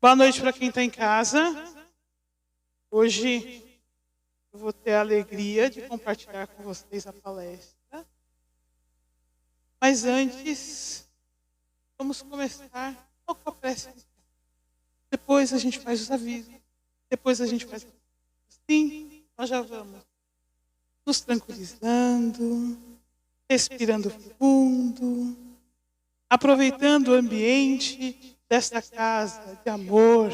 Boa noite para quem está em casa. Hoje eu vou ter a alegria de compartilhar com vocês a palestra. Mas antes, vamos começar com a prece. Depois a gente faz os avisos. Depois a gente faz. Sim, nós já vamos nos tranquilizando, respirando fundo, aproveitando o ambiente desta casa de amor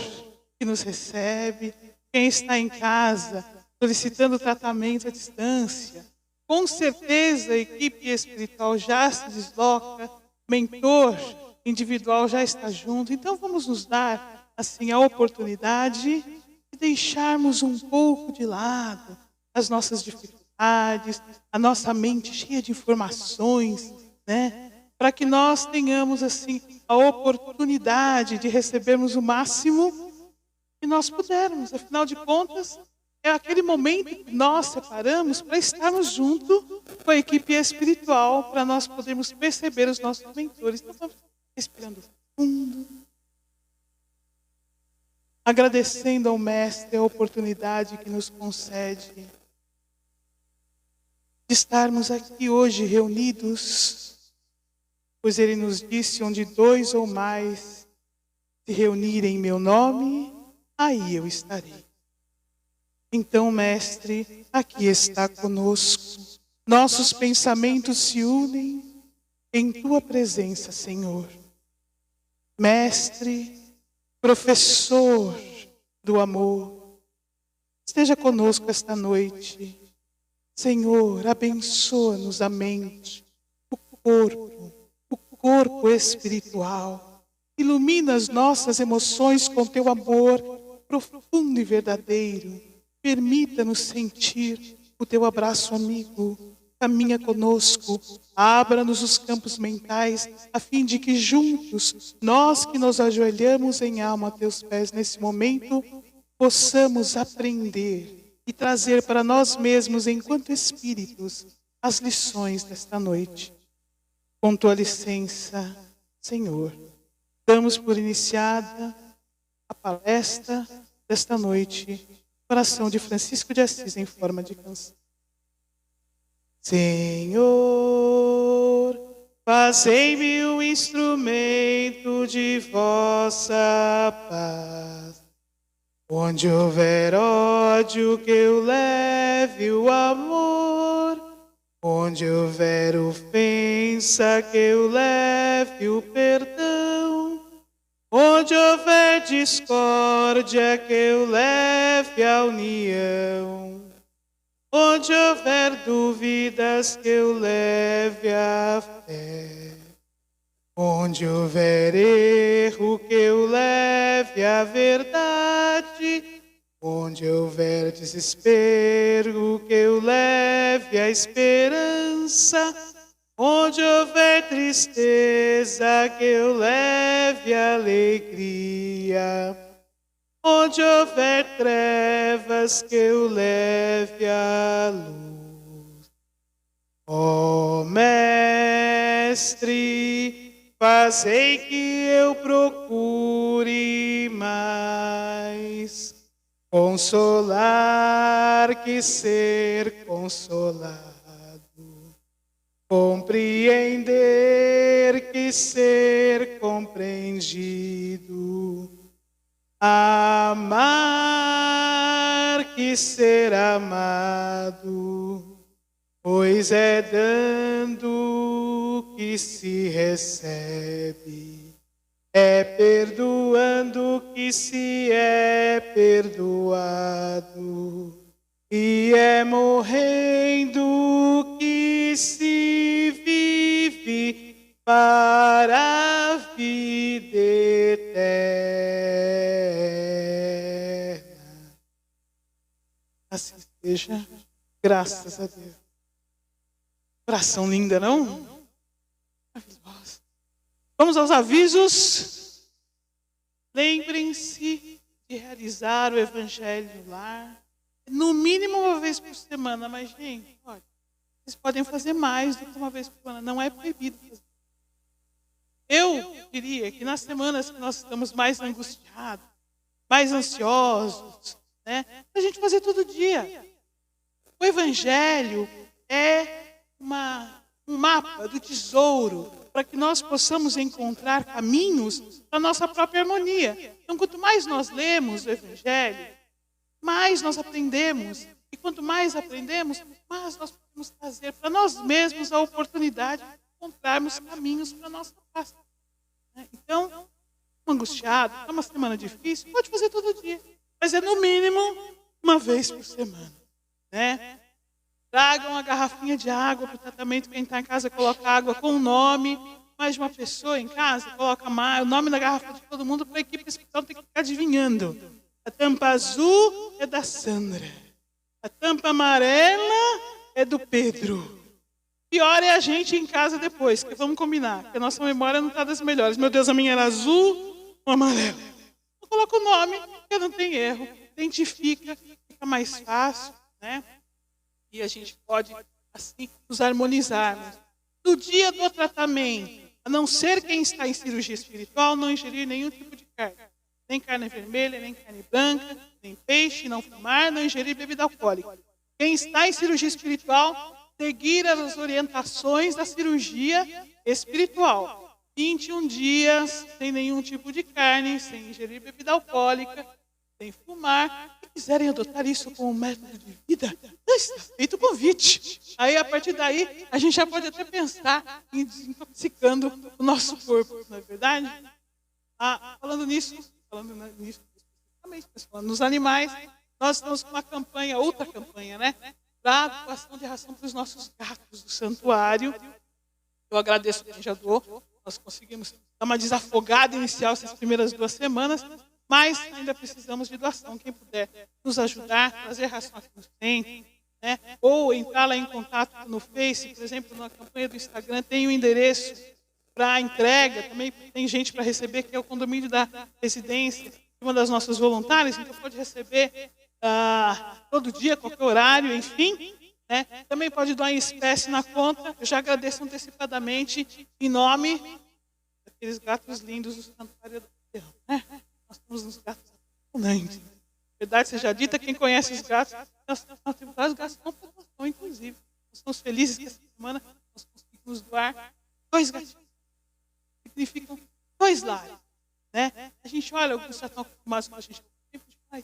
que nos recebe. Quem está em casa solicitando tratamento à distância, com certeza a equipe espiritual já se desloca, mentor individual já está junto. Então vamos nos dar assim a oportunidade de deixarmos um pouco de lado as nossas dificuldades, a nossa mente cheia de informações, né? Para que nós tenhamos assim a oportunidade de recebermos o máximo que nós pudermos. Afinal de contas, é aquele momento que nós separamos para estarmos junto com a equipe espiritual, para nós podermos perceber os nossos mentores. Então vamos respirando fundo, agradecendo ao Mestre a oportunidade que nos concede de estarmos aqui hoje reunidos, pois Ele nos disse: onde 2 ou mais se reunirem em meu nome, aí eu estarei. Então, Mestre, aqui está conosco. Nossos pensamentos se unem em Tua presença, Senhor. Mestre, professor do amor, esteja conosco esta noite. Senhor, abençoa-nos a mente, o corpo espiritual. Ilumina as nossas emoções com Teu amor profundo e verdadeiro. Permita-nos sentir o Teu abraço amigo. Caminha conosco, abra-nos os campos mentais, a fim de que juntos, nós que nos ajoelhamos em alma a Teus pés nesse momento, possamos aprender e trazer para nós mesmos, enquanto espíritos, as lições desta noite. Com Tua licença, Senhor, damos por iniciada a palestra desta noite, oração de Francisco de Assis em forma de canção. Senhor, fazei-me um instrumento de vossa paz. Onde houver ódio, que eu leve o amor. Onde houver ofensa, que eu leve o perdão. Onde houver discórdia, que eu leve a união. Onde houver dúvidas, que eu leve a fé. Onde houver erro, que eu leve a verdade. Onde houver desespero, que eu leve a esperança. Onde houver tristeza, que eu leve a alegria. Onde houver trevas, que eu leve a luz. Ó Mestre, fazei que eu procure mais consolar que ser consolado, compreender que ser compreendido, amar que ser amado, pois é dando que se recebe, é perdoando que se é perdoado, e é morrendo que se vive para a vida eterna. Assim seja, graças a Deus. Oração linda, não? Maravilhosa. Vamos aos avisos. Lembrem-se de realizar o Evangelho no lar. No mínimo uma vez por semana, mas, gente, olha, vocês podem fazer mais do que uma vez por semana, não é proibido fazer. Eu diria que nas semanas que nós estamos mais angustiados, mais ansiosos, né? A gente fazer todo dia. O Evangelho é um mapa do tesouro para que nós possamos encontrar caminhos para a nossa própria harmonia. Então, quanto mais nós lemos o Evangelho, mais nós aprendemos. E quanto mais aprendemos, mais nós podemos trazer para nós mesmos a oportunidade de encontrarmos caminhos para a nossa paz. Então, angustiado, é uma semana difícil, pode fazer todo dia. Mas é no mínimo uma vez por semana. Né? Traga uma garrafinha de água para o tratamento. Quem está em casa coloca água com o nome. Mais de uma pessoa em casa coloca o nome da garrafa de todo mundo para a equipe espiritual ter que ficar adivinhando. A tampa azul é da Sandra. A tampa amarela é do Pedro. Pior é a gente em casa depois, que vamos combinar, porque a nossa memória não está das melhores. Meu Deus, a minha era azul ou amarela? Eu coloco o nome, porque não tem erro. Identifica, fica mais fácil, né? E a gente pode, assim, nos harmonizarmos. No dia do tratamento, a não ser quem está em cirurgia espiritual, não ingerir nenhum tipo de carne. Nem carne vermelha, nem carne branca, nem peixe, não fumar, não ingerir bebida alcoólica. Quem está em cirurgia espiritual, seguir as orientações da cirurgia espiritual. 21 dias, sem nenhum tipo de carne, sem ingerir bebida alcoólica, sem fumar. Se quiserem adotar isso como método de vida, está feito o convite. Aí, a partir daí, a gente já pode até pensar em desintoxicando o nosso corpo, não é verdade? Falando nisso, especificamente, falando nos animais, nós estamos com uma campanha, outra campanha, né? Para doação de ração para os nossos gatos do santuário. Eu agradeço quem já doou. Nós conseguimos dar uma desafogada inicial essas primeiras 2 semanas, mas ainda precisamos de doação. Quem puder nos ajudar, trazer ração aqui no centro, né? Ou entrar lá em contato no Face, por exemplo, na campanha do Instagram, tem o endereço para entrega. Também tem gente para receber, que é o condomínio da residência, uma das nossas voluntárias, então pode receber todo dia, qualquer horário, enfim. Né? Também pode doar em espécie na conta. Eu já agradeço antecipadamente em nome daqueles gatos lindos do Santuário do Terrão. Né? Nós temos uns gatos apaixonantes. Verdade seja dita, quem conhece os gatos, nós temos vários gatos com promoção, inclusive. Nós estamos felizes que essa semana nós conseguimos doar 2 gatinhos. Significam 2 lares. Né? A gente olha, alguns já estão acostumados com a gente,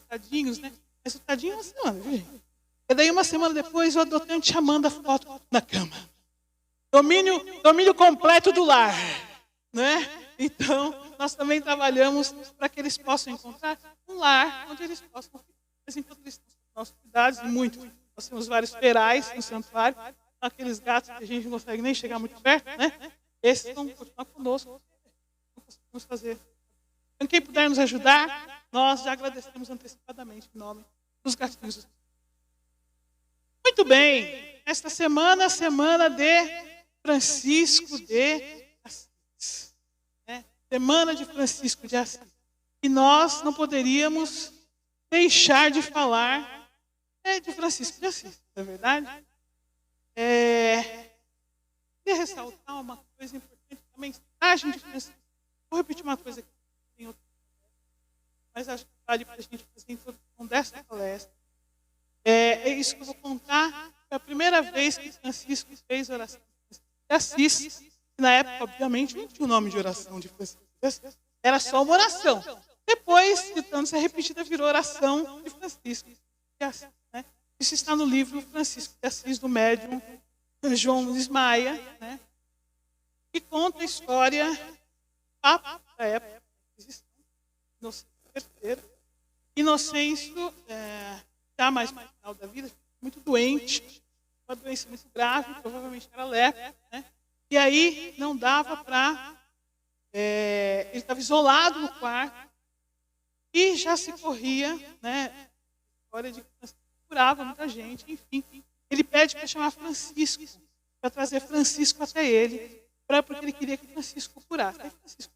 tadinhos, né? Mas o tadinho é uma semana, viu, gente? E daí, uma semana depois, o adotante já manda foto na cama. Domínio completo do lar. Né? Então, nós também trabalhamos para que eles possam encontrar um lar onde eles possam ficar. Mas enquanto eles estão com nossos cuidados, e muito. Nós temos vários ferais no santuário, aqueles gatos que a gente não consegue nem chegar muito perto, né? Esses vão continuar conosco. Não conseguimos fazer. Então, quem puder nos ajudar, nós já agradecemos antecipadamente em nome dos gatinhos. Muito bem, esta semana, a semana de Francisco de Assis. Né? Semana de Francisco de Assis. E nós não poderíamos deixar de falar de Francisco de Assis, não é verdade? Queria ressaltar uma coisa importante também, a mensagem de Francisco. Vou repetir uma coisa aqui, mas acho que vale para a gente fazer a introdução dessa palestra. É isso que eu vou contar. Foi a primeira vez que Francisco fez oração de Assis. Na época, obviamente, não tinha o nome de oração de Francisco de Assis. Era só uma oração. Depois, de tanto ser repetida, virou oração de Francisco de Assis. Né? Isso está no livro Francisco de Assis, do médium João Luiz Maia, né? Que conta a história do Papa da época, Inocêncio, já mais no final da vida, muito doente, uma doença muito grave, provavelmente era lepra, né? E aí não dava para... ele estava isolado no quarto e já se corria, né? A história de que curava muita gente, enfim. Ele pede para chamar Francisco, para trazer Francisco até ele, porque ele queria que Francisco curasse. Aí Francisco,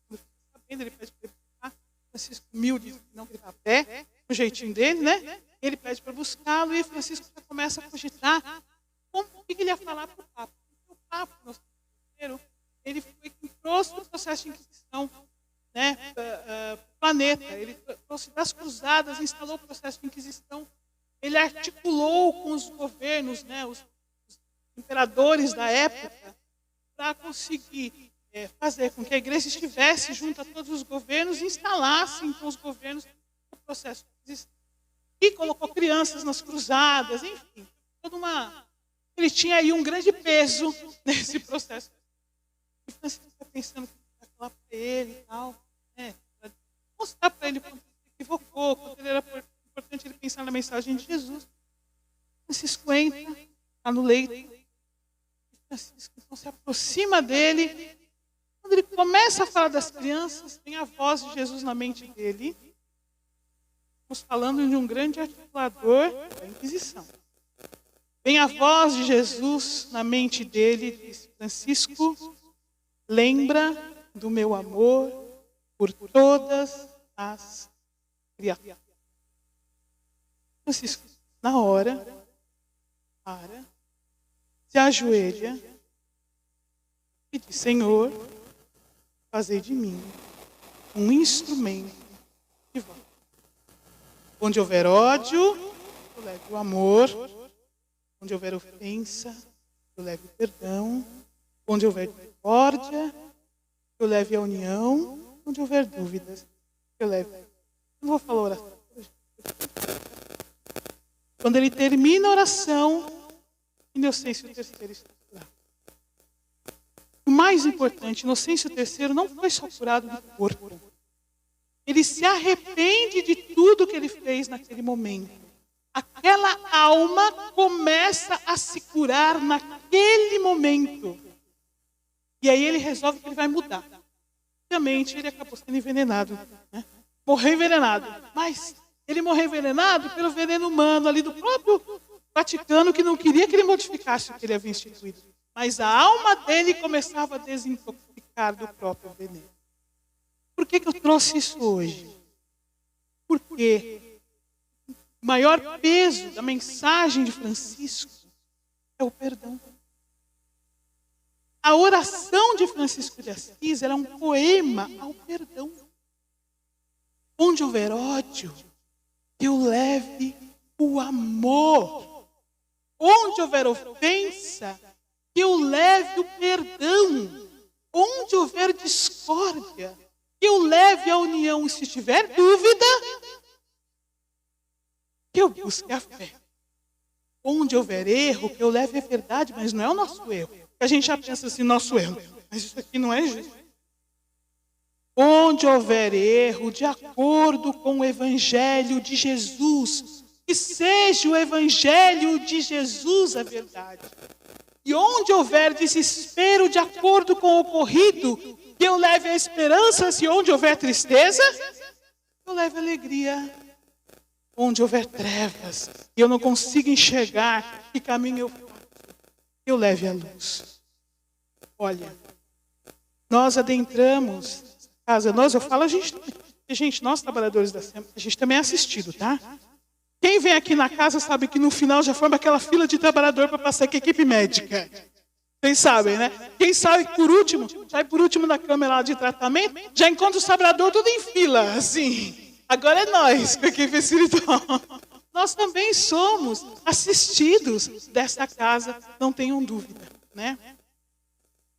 sabendo, ele pede para ele buscar. Francisco, humilde, não que ele está a pé, o jeitinho dele, né? Ele pede para buscá-lo e Francisco já começa a cogitar o que ele ia falar para o Papa. O Papa, nosso primeiro, ele foi quem trouxe o processo de Inquisição, né, para o planeta. Ele trouxe das cruzadas, instalou o processo de inquisição. Ele articulou com os governos, né, os imperadores da época, para conseguir fazer com que a igreja estivesse junto a todos os governos e instalasse, então, os governos no processo de inquisição. E colocou crianças nas cruzadas, enfim, ele tinha aí um grande peso nesse processo. E Francisco está pensando que vai falar para ele e tal, né, para mostrar para ele quanto ele se equivocou, quanto ele era importante ele pensar na mensagem de Jesus. Francisco entra, está no leito, e Francisco então se aproxima dele. Quando ele começa a falar das crianças, tem a voz de Jesus na mente dele. Estamos falando de um grande articulador da Inquisição. Vem a voz de Jesus na mente dele, diz: Francisco, lembra do meu amor por todas as criaturas. Francisco, na hora, se ajoelha e diz: Senhor, fazei de mim um instrumento de voz. Onde houver ódio, eu leve o amor. Onde houver ofensa, eu leve o perdão. Onde houver discórdia, eu leve a união. Onde houver dúvidas, eu leve. Não vou falar oração. Quando ele termina a oração, Inocêncio III está curado. O mais importante, Inocêncio III não foi só curado do corpo. Ele se arrepende de tudo que ele fez naquele momento. Aquela alma começa a se curar naquele momento. E aí ele resolve que ele vai mudar. Obviamente, ele acabou sendo envenenado. Né? Morreu envenenado. Mas ele morreu envenenado pelo veneno humano ali do próprio Vaticano, que não queria que ele modificasse o que ele havia instituído. Mas a alma dele começava a desintoxicar do próprio veneno. Por que eu trouxe isso hoje? Porque o maior peso da mensagem de Francisco é o perdão. A oração de Francisco de Assis era um poema ao perdão. Onde houver ódio, que eu leve o amor. Onde houver ofensa, que eu leve o perdão. Onde houver discórdia, que eu leve a união. E se tiver dúvida, que eu busque a fé. Onde houver erro, que eu leve a verdade, mas não é o nosso erro. A gente já pensa assim, nosso erro, mas isso aqui não é justo. Onde houver erro, de acordo com o Evangelho de Jesus, que seja o Evangelho de Jesus a verdade. E onde houver desespero, de acordo com o ocorrido, que eu leve a esperança. E onde houver tristeza, eu leve a alegria. Onde houver trevas e eu não consigo enxergar que caminho eu faço, eu leve a luz. Olha, nós adentramos a casa, eu falo a gente, nós trabalhadores da SEMA, a gente também é assistido, tá? Quem vem aqui na casa sabe que no final já forma aquela fila de trabalhador para passar com a equipe médica. Vocês sabem, né? Quem sai por último, sai por último da câmera lá de tratamento, já encontra o trabalhador tudo em fila, assim. Agora é nós, com a equipe espiritual. Nós também somos assistidos desta casa, não tenham dúvida, né?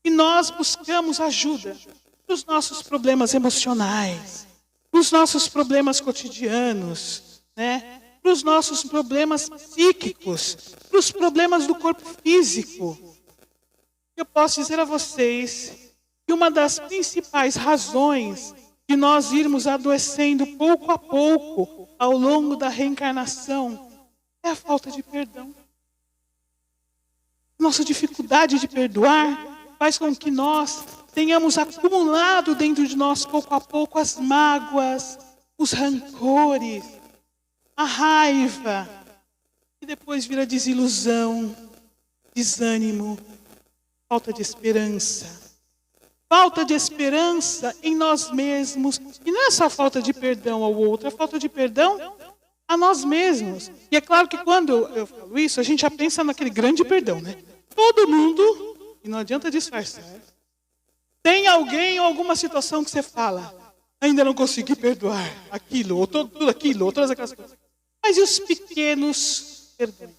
E nós buscamos ajuda para os nossos problemas emocionais, para os nossos problemas cotidianos, né? Para os nossos problemas psíquicos, para os problemas do corpo físico. Eu posso dizer a vocês que uma das principais razões de nós irmos adoecendo pouco a pouco ao longo da reencarnação é a falta de perdão. Nossa dificuldade de perdoar faz com que nós tenhamos acumulado dentro de nós pouco a pouco as mágoas, os rancores, a raiva, e depois vira desilusão, desânimo, falta de esperança. Falta de esperança em nós mesmos. E não é só falta de perdão ao outro, é falta de perdão a nós mesmos. E é claro que quando eu falo isso, a gente já pensa naquele grande perdão, né? Todo mundo, e não adianta disfarçar, tem alguém ou alguma situação que você fala: Ainda não consegui perdoar aquilo, ou tudo aquilo, ou todas aquelas coisas. Mas e os pequenos perdões?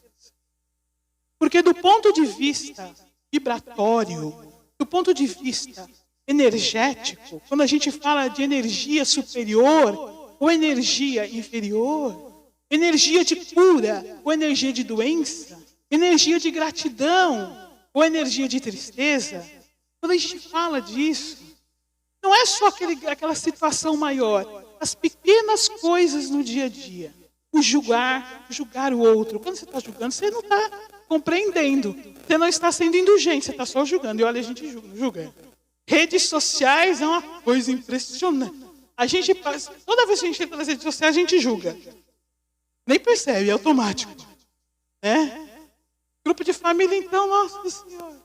Porque do ponto de vista vibratório, do ponto de vista energético, quando a gente fala de energia superior ou energia inferior, energia de cura ou energia de doença, energia de gratidão ou energia de tristeza, quando a gente fala disso, não é só aquela situação maior, as pequenas coisas no dia a dia. O julgar o outro. Quando você está julgando, você não está compreendendo. Você não está sendo indulgente, você está só julgando. E olha, a gente julga. Redes sociais é uma coisa impressionante. Toda vez que a gente entra nas redes sociais, a gente julga. Nem percebe, é automático. Né? Grupo de família, então, nossa Senhora.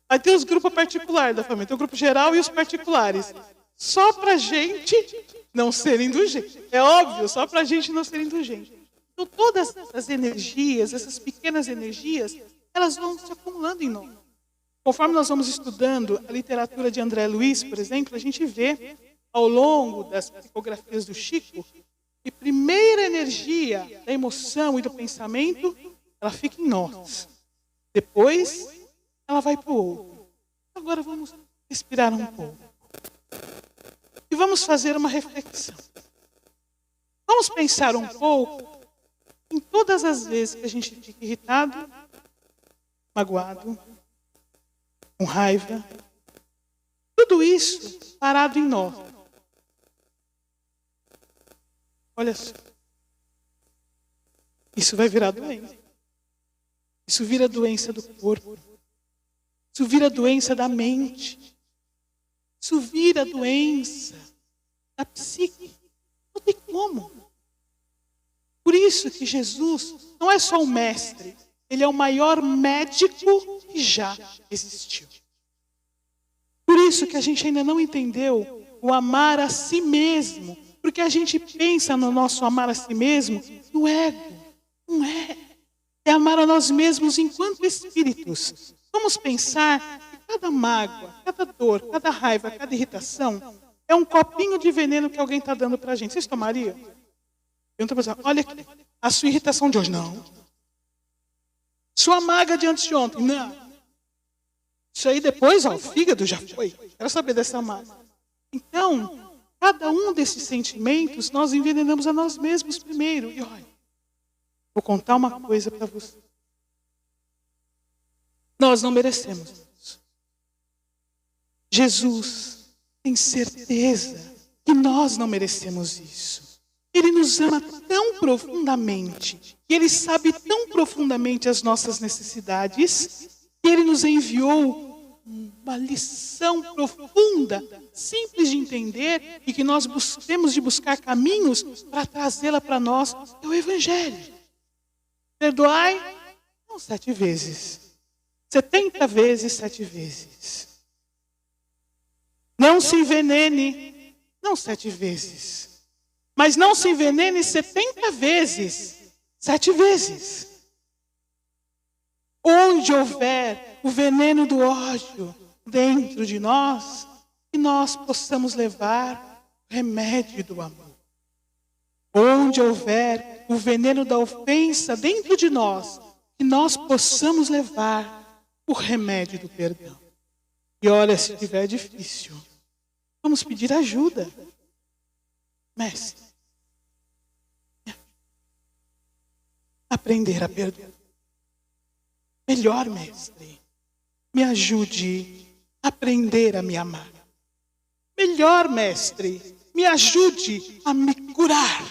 Aí tem os grupos particulares da família. Tem o grupo geral e os particulares. Só para a gente não ser indulgente. É óbvio, só para a gente não ser indulgente. Então, todas essas energias, essas pequenas energias, elas vão se acumulando em nós. Conforme nós vamos estudando a literatura de André Luiz, por exemplo, a gente vê, ao longo das psicografias do Chico, que a primeira energia da emoção e do pensamento, ela fica em nós. Depois, ela vai para o outro. Agora vamos respirar um pouco. E vamos fazer uma reflexão. Vamos pensar um pouco em todas as vezes que a gente fica irritado, magoado, com raiva. Tudo isso parado em nós. Olha só. Isso vai virar doença. Isso vira doença do corpo. Isso vira doença da mente. Isso vira doença da psique. Não tem como. Por isso que Jesus não é só um mestre. Ele é o maior médico que já existiu. Por isso que a gente ainda não entendeu o amar a si mesmo. Porque a gente pensa no nosso amar a si mesmo no ego. Não é. É amar a nós mesmos enquanto espíritos. Vamos pensar que cada mágoa, cada dor, cada raiva, cada irritação é um copinho de veneno que alguém está dando para a gente. Vocês tomariam? Eu estou pensando, olha aqui, a sua irritação de hoje, não. Sua mágoa de antes de ontem, não. Isso aí depois, ó, o fígado já foi. Quero saber dessa mágoa. Então, cada um desses sentimentos, nós envenenamos a nós mesmos primeiro. E olha, vou contar uma coisa para você. Nós não merecemos isso. Jesus tem certeza que nós não merecemos isso. Ele nos ama tão profundamente, e Ele sabe tão profundamente as nossas necessidades, que Ele nos enviou uma lição profunda, simples de entender, e que nós temos de buscar caminhos para trazê-la para nós, é o Evangelho. Perdoai, não 7 vezes. 70 vezes, 7 vezes. Não se envenene, não 7 vezes. Mas não se envenene 70 vezes, 7 vezes. Onde houver o veneno do ódio dentro de nós, que nós possamos levar o remédio do amor. Onde houver o veneno da ofensa dentro de nós, que nós possamos levar o remédio do perdão. E olha, se estiver difícil, vamos pedir ajuda. Mestre, aprender a perdoar. Melhor, mestre, me ajude a aprender a me amar. Melhor, mestre, me ajude a me curar.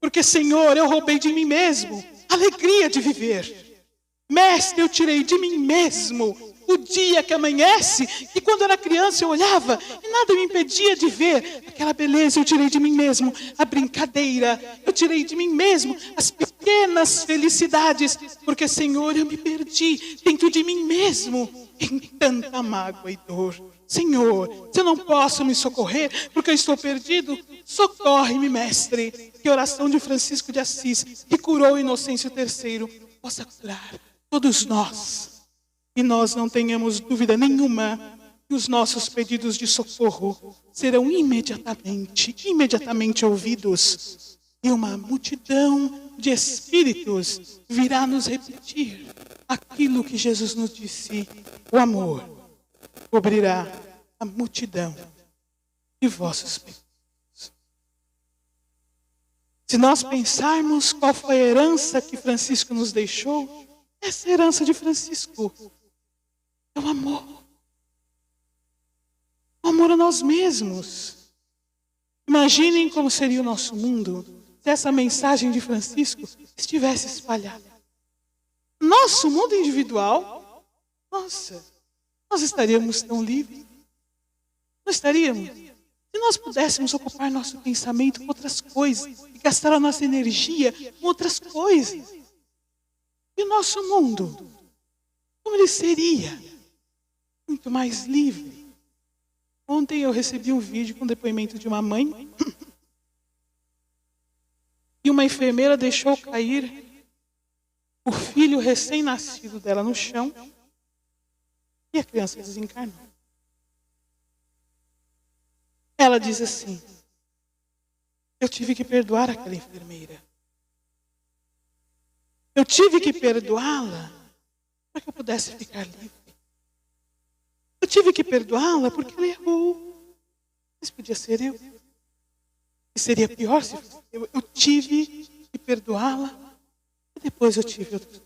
Porque, Senhor, eu roubei de mim mesmo a alegria de viver. Mestre, eu tirei de mim mesmo o dia que amanhece, e quando eu era criança eu olhava e nada me impedia de ver aquela beleza. Eu tirei de mim mesmo a brincadeira, eu tirei de mim mesmo as pequenas felicidades, porque, Senhor, eu me perdi dentro de mim mesmo em tanta mágoa e dor. Senhor, se eu não posso me socorrer porque eu estou perdido, socorre-me, mestre. Que a oração de Francisco de Assis, que curou Inocêncio III, possa curar todos nós. E nós não tenhamos dúvida nenhuma e os nossos pedidos de socorro serão imediatamente ouvidos. E uma multidão de espíritos virá nos repetir aquilo que Jesus nos disse: o amor cobrirá a multidão de vossos pecados. Se nós pensarmos qual foi a herança que Francisco nos deixou, essa herança de Francisco é o amor. O amor a nós mesmos. Imaginem como seria o nosso mundo se essa mensagem de Francisco estivesse espalhada. Nosso mundo individual, nossa, nós estaríamos tão livres. Não estaríamos? Se nós pudéssemos ocupar nosso pensamento com outras coisas e gastar a nossa energia com outras coisas. E o nosso mundo, como ele seria? Muito mais livre. Ontem eu recebi um vídeo com o depoimento de uma mãe e uma enfermeira deixou cair o filho recém-nascido dela no chão e a criança desencarnou. Ela diz assim: eu tive que perdoar aquela enfermeira. Eu tive que perdoá-la para que eu pudesse ficar livre. Eu tive que perdoá-la porque ela errou. Mas podia ser eu. E seria pior se fosse eu. Eu tive que perdoá-la e depois eu tive outro.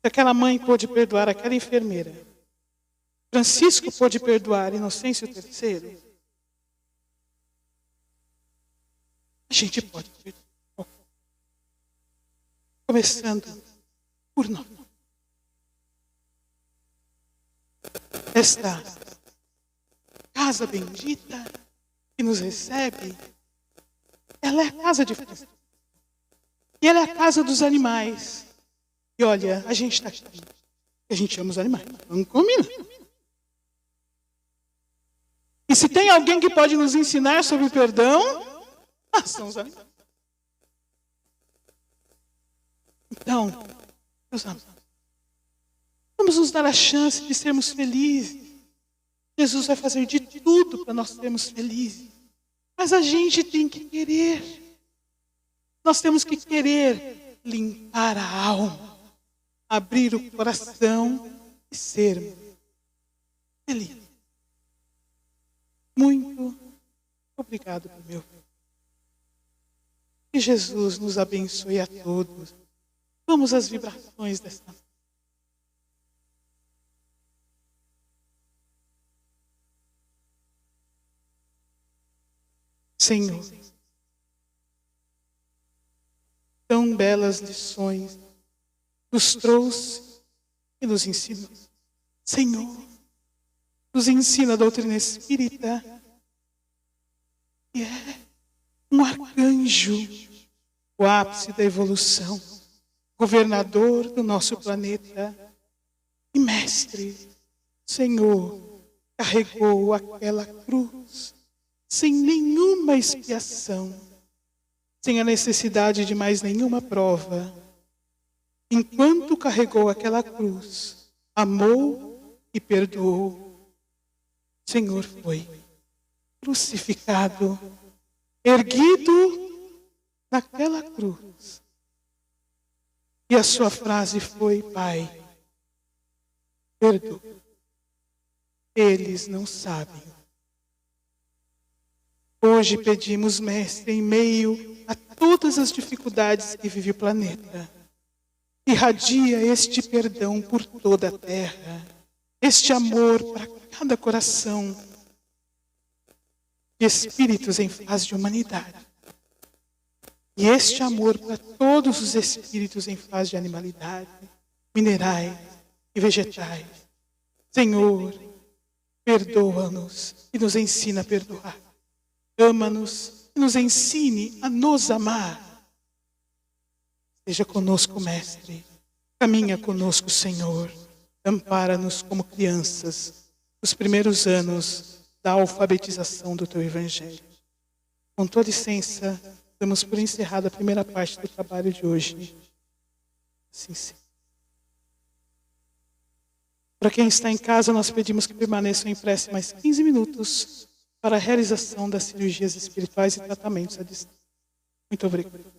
Se aquela mãe pôde perdoar aquela enfermeira, Francisco pôde perdoar Inocêncio III, a gente pode perdoar. Começando por nós. Esta casa bendita que nos recebe, ela é a casa de Francisco. E ela é a casa dos animais. E olha, a gente está aqui, a gente ama os animais. Vamos combinar. E se tem alguém que pode nos ensinar sobre o perdão, são os animais. Então, meus amados, vamos nos dar a chance de sermos felizes. Jesus vai fazer de tudo para nós sermos felizes. Mas a gente tem que querer. Nós temos que querer limpar a alma, abrir o coração e sermos felizes. Muito obrigado, meu filho. Que Jesus nos abençoe a todos. Vamos às vibrações desta noite. Senhor, tão belas lições nos trouxe e nos ensinou. Senhor, nos ensina a doutrina espírita, que é um arcanjo, o ápice da evolução, governador do nosso planeta e mestre. Senhor, carregou aquela cruz sem nenhuma expiação, sem a necessidade de mais nenhuma prova. Enquanto carregou aquela cruz, amou e perdoou. Senhor foi crucificado, erguido naquela cruz. E a sua frase foi: Pai, perdoa. Eles não sabem. Hoje pedimos, Mestre, em meio a todas as dificuldades que vive o planeta, irradia este perdão por toda a terra, este amor para cada coração de espíritos em fase de humanidade. E este amor para todos os espíritos em fase de animalidade, minerais e vegetais. Senhor, perdoa-nos e nos ensina a perdoar. Ama-nos e nos ensine a nos amar. Esteja conosco, Mestre. Caminha conosco, Senhor. Ampara-nos como crianças, nos primeiros anos da alfabetização do Teu Evangelho. Com tua licença, damos por encerrada a primeira parte do trabalho de hoje. Assim seja. Para quem está em casa, nós pedimos que permaneçam em prece mais 15 minutos para a realização das cirurgias espirituais e tratamentos à distância. Muito obrigado.